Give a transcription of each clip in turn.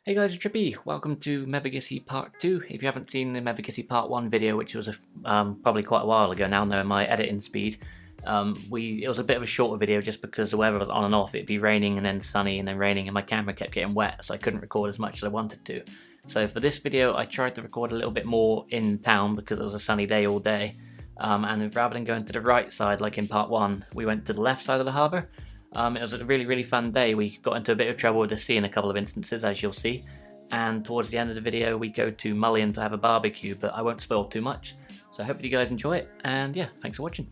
Hey guys, it's Trippy. Welcome to Mevagissey Part 2. If you haven't seen the Mevagissey Part 1 video, which was probably quite a while ago now, knowing my editing speed, it was a bit of a shorter video just because the weather was on and off. It'd be raining and then sunny and then raining, and my camera kept getting wet, so I couldn't record as much as I wanted to. So for this video, I tried to record a little bit more in town because it was a sunny day all day. And rather than going to the right side like in Part 1, we went to the left side of the harbour. It was a really fun day. We got into a bit of trouble with the sea in a couple of instances, as you'll see. And towards the end of the video, we go to Mullion to have a barbecue, but I won't spoil too much. So hopefully you guys enjoy it, and yeah, thanks for watching.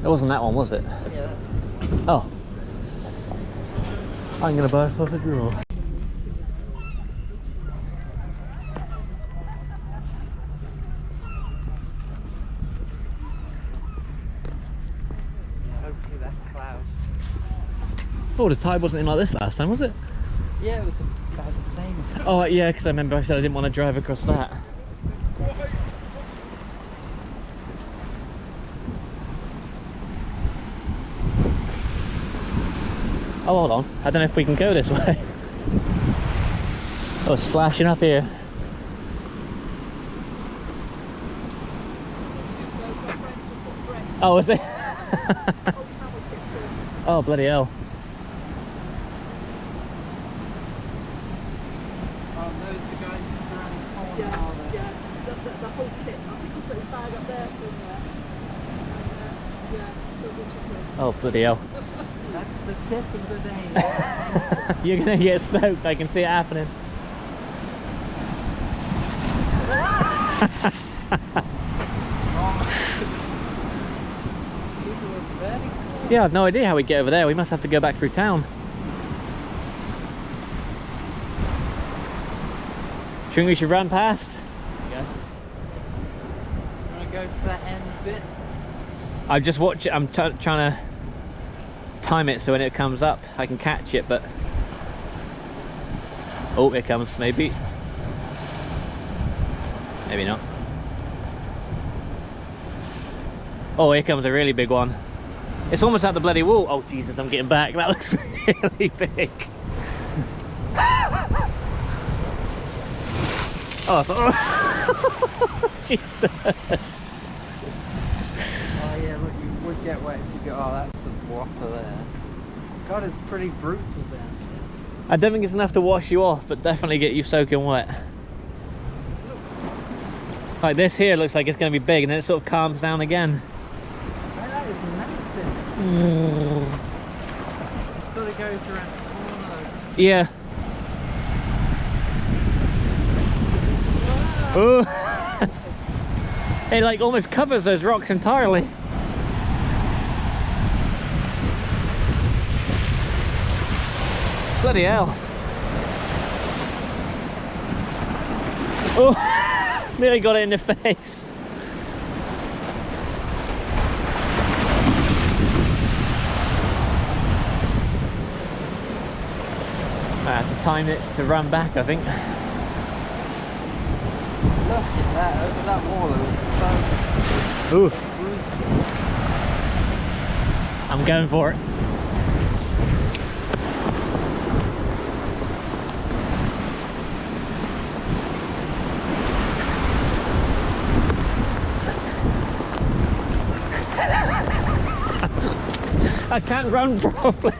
It wasn't that one, was it? Yeah. Oh. I'm gonna buy a fluffy drawer. Hopefully that cloud. Oh, the tide wasn't in like this last time, was it? Yeah, it was about the same. Oh yeah, because I remember I said I didn't want to drive across that. Oh, hold on. I don't know if we can go this way. Oh, it's splashing up here. Oh, is it? Oh, bloody hell. Oh, those are the guys just around the corner. Yeah, the whole kit. I think he put his bag up there somewhere. And, yeah, so good chocolate. Oh, bloody hell. That's the tip of the day. You're gonna get soaked, I can see it happening. People are very cool. Yeah, I've no idea how we get over there. We must have to go back through town. Do you think we should run past? Yeah. You want to go to that end bit? I just watch it. I'm trying to time it so when it comes up I can catch it, but oh, here comes. Maybe not. Oh, here comes a really big one. It's almost at the bloody wall. Oh Jesus, I'm getting back. That looks really big. Oh, Jesus. Oh yeah, look, you would get wet if you go, oh, that's some water there. God, it's pretty brutal down here. I don't think it's enough to wash you off, but definitely get you soaking wet. Like this here looks like it's going to be big, and then it sort of calms down again. Oh, that is massive. It sort of goes around the corner. Yeah. Oh. It like almost covers those rocks entirely. Bloody hell. Oh, nearly got it in the face. I have to time it to run back, I think. Look at that, over that wall, it was so Ooh, brutal. I'm going for it. I can't run properly.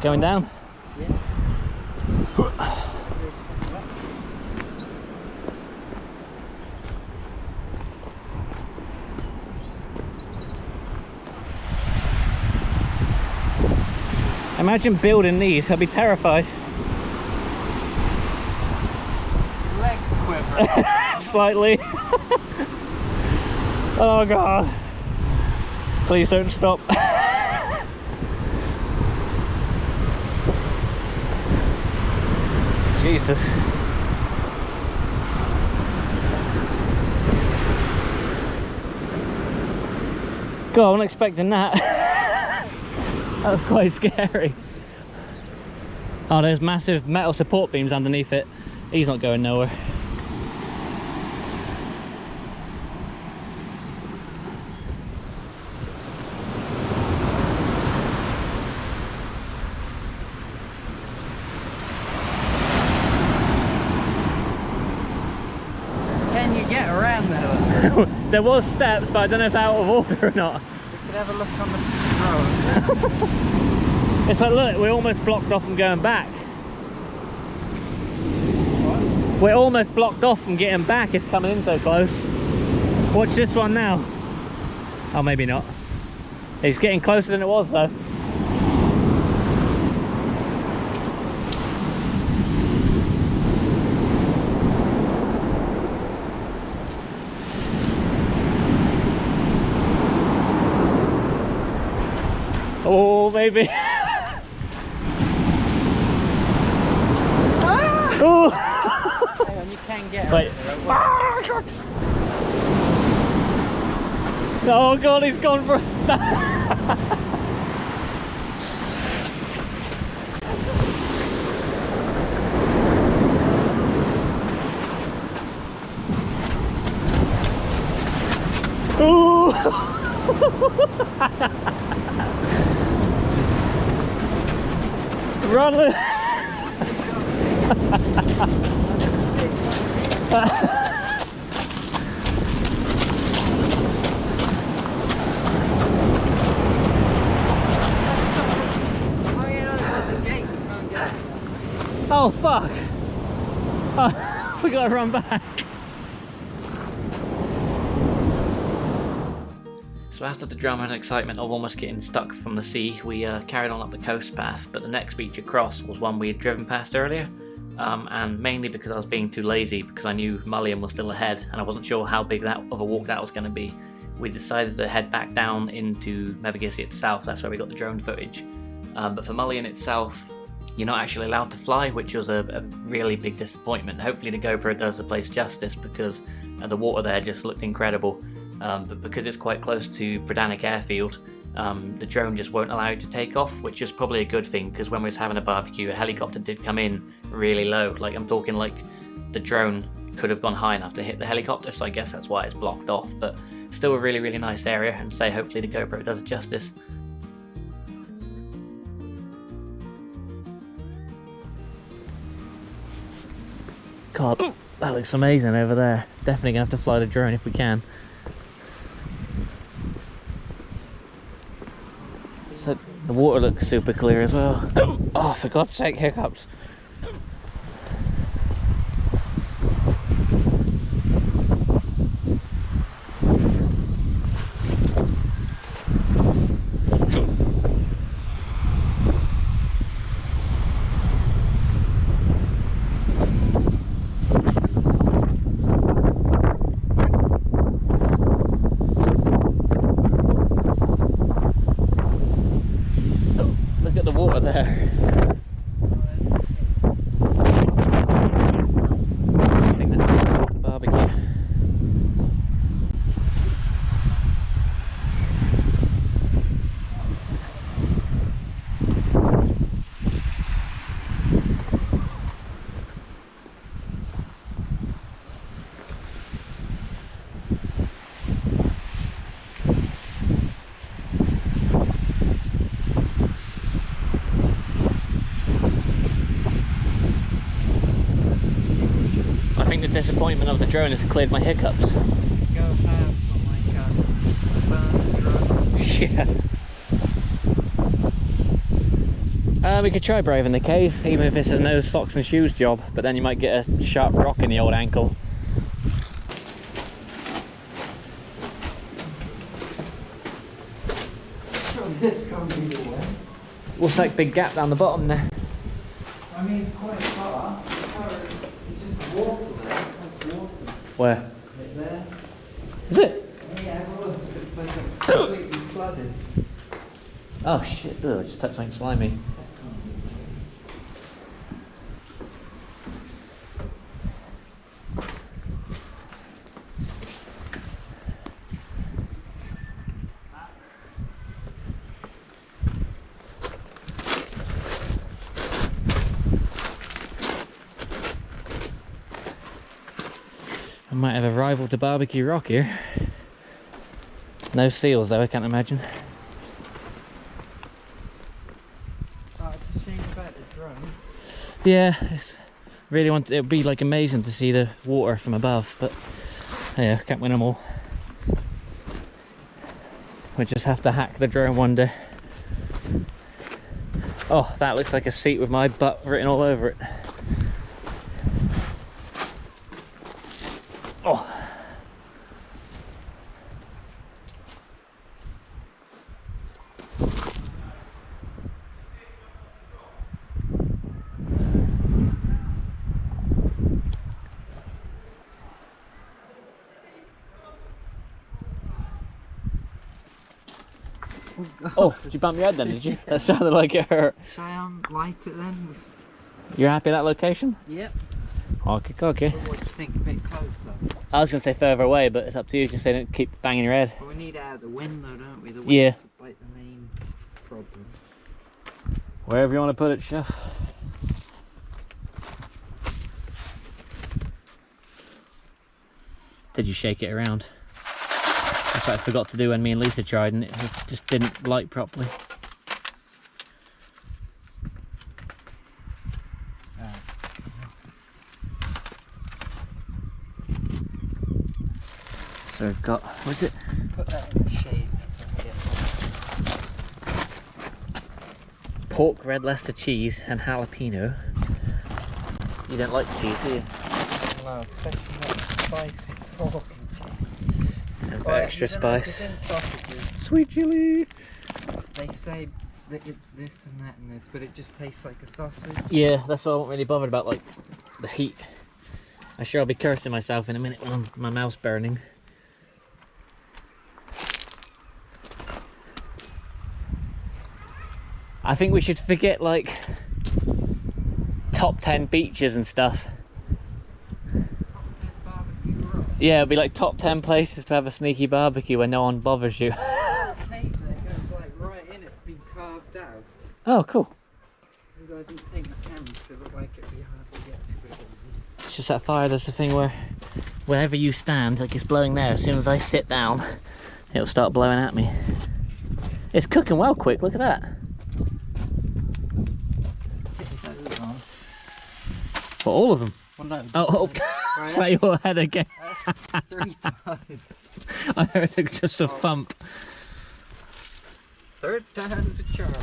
Going down? Yeah. Imagine building these, I'd be terrified. Legs quiver. Slightly. Oh god. Please don't stop. Jesus. God, I wasn't expecting that. That was quite scary. Oh, there's massive metal support beams underneath it. He's not going nowhere. Can you get around there? There was steps, but I don't know if they're out of order or not. We could have a look on the road. It's like, look, we're almost blocked off from going back. What? We're almost blocked off from getting back. It's coming in so close. Watch this one now. Oh, maybe not. It's getting closer than it was though. Oh, maybe. Oh. Hang on, you can get Wait. around there. Oh god, he's gone for Ooh. Run! Oh fuck! Oh, we gotta run back. So after the drama and excitement of almost getting stuck from the sea, we carried on up the coast path, but the next beach across was one we had driven past earlier, and mainly because I was being too lazy because I knew Mullion was still ahead and I wasn't sure how big that of a walk that was going to be. We decided to head back down into Mevagissey itself. That's where we got the drone footage. But for Mullion itself, you're not actually allowed to fly, which was a really big disappointment. Hopefully the GoPro does the place justice because the water there just looked incredible. But because it's quite close to Bradanic Airfield, the drone just won't allow you to take off, which is probably a good thing because when we was having a barbecue, a helicopter did come in really low. Like I'm talking like the drone could have gone high enough to hit the helicopter, so I guess that's why it's blocked off. But still a really, really nice area, and say hopefully the GoPro does it justice. God, that looks amazing over there. Definitely gonna have to fly the drone if we can. So the water looks super clear as well. Oh, for God's sake, hiccups. Look at the water there. I think that's the barbecue. I think the disappointment of the drone has cleared my hiccups. Go have some like burn drone. Yeah. We could try braving the cave, even if it's a no socks and shoes job, but then you might get a sharp rock in the old ankle. This can't be the way. What's that big gap down the bottom there? I mean, it's quite far. It's just water there. That's water. Where? Right there. Is it? Yeah, look. It's like completely flooded. Oh shit, ugh, I just touched something slimy. I might have a rival to Barbecue Rock here. No seals though, I can't imagine. Oh, it's a shame about the drone. Yeah, it's really want it'd be like amazing to see the water from above, but yeah, can't win them all. We just have to hack the drone one day. Oh, that looks like a seat with my butt written all over it. Oh. Oh, did you bump your head then, did you? That sounded like it hurt. Shall I light it then? You're happy with that location? Yep. Okay, okay. What do you think? A bit closer. I was going to say further away, but it's up to you. Just say don't keep banging your head. But we need out of the wind though, don't we? The wind's Yeah. like the main problem. Wherever you want to put it, chef. Did you shake it around? That's what I forgot to do when me and Lisa tried, and it just didn't light properly. So we've got, what is it? Put that in the shade. Pork, red Leicester cheese, and jalapeno. You don't like cheese, do you? No, especially not spicy pork and cheese. And Well, extra you know, spice. 'cause in sausages, Sweet chili! they say that it's this and that and this, but it just tastes like a sausage. Yeah, that's why I wasn't really bothered about, like, the heat. I'm sure I'll be cursing myself in a minute when my mouth's burning. I think we should forget, like, top 10 beaches and stuff. Yeah, it'll be like top 10 places to have a sneaky barbecue when no one bothers you. The cave there goes like right in, it's been carved out. Oh, cool. Because I didn't think the camera, so it looked like it'd be hard to get to, but it wasn't. It's just that fire, there's the thing where wherever you stand, like it's blowing there, as soon as I sit down, it'll start blowing at me. It's cooking well quick, look at that. For all of them? Well, no. Oh, Right, say your head again. 3 times. I heard it just a thump. 3rd time's a charm.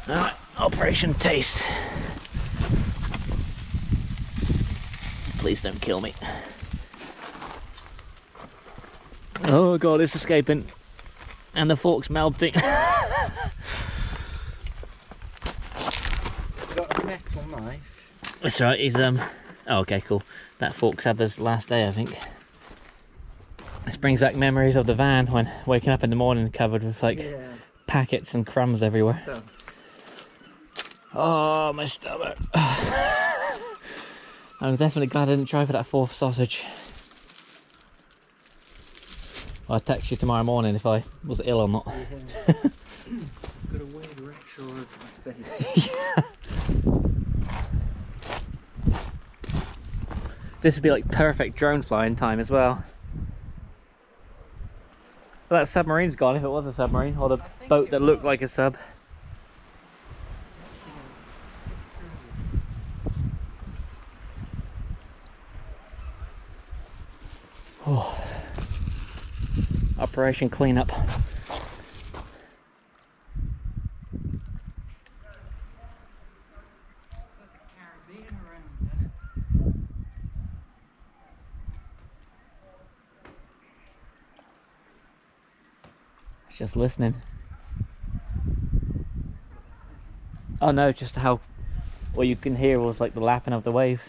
Alright, Operation Taste. Please don't kill me. Oh god, it's escaping. And the fork's melting. Got a metal knife. That's right, he's oh, okay, cool. That fork's had this last day, I think. This brings back memories of the van when waking up in the morning covered with like packets and crumbs everywhere. Done. Oh, my stomach. I'm definitely glad I didn't try for that 4th sausage. I'll text you tomorrow morning if I was ill or not. Yeah. Got a weird rickshaw over my face. Yeah. This would be like perfect drone flying time as well. Well, that submarine's gone if it was a submarine, or the boat that looked like a sub. Oh. Operation cleanup. Just listening. Oh no, just how what you can hear was like the lapping of the waves.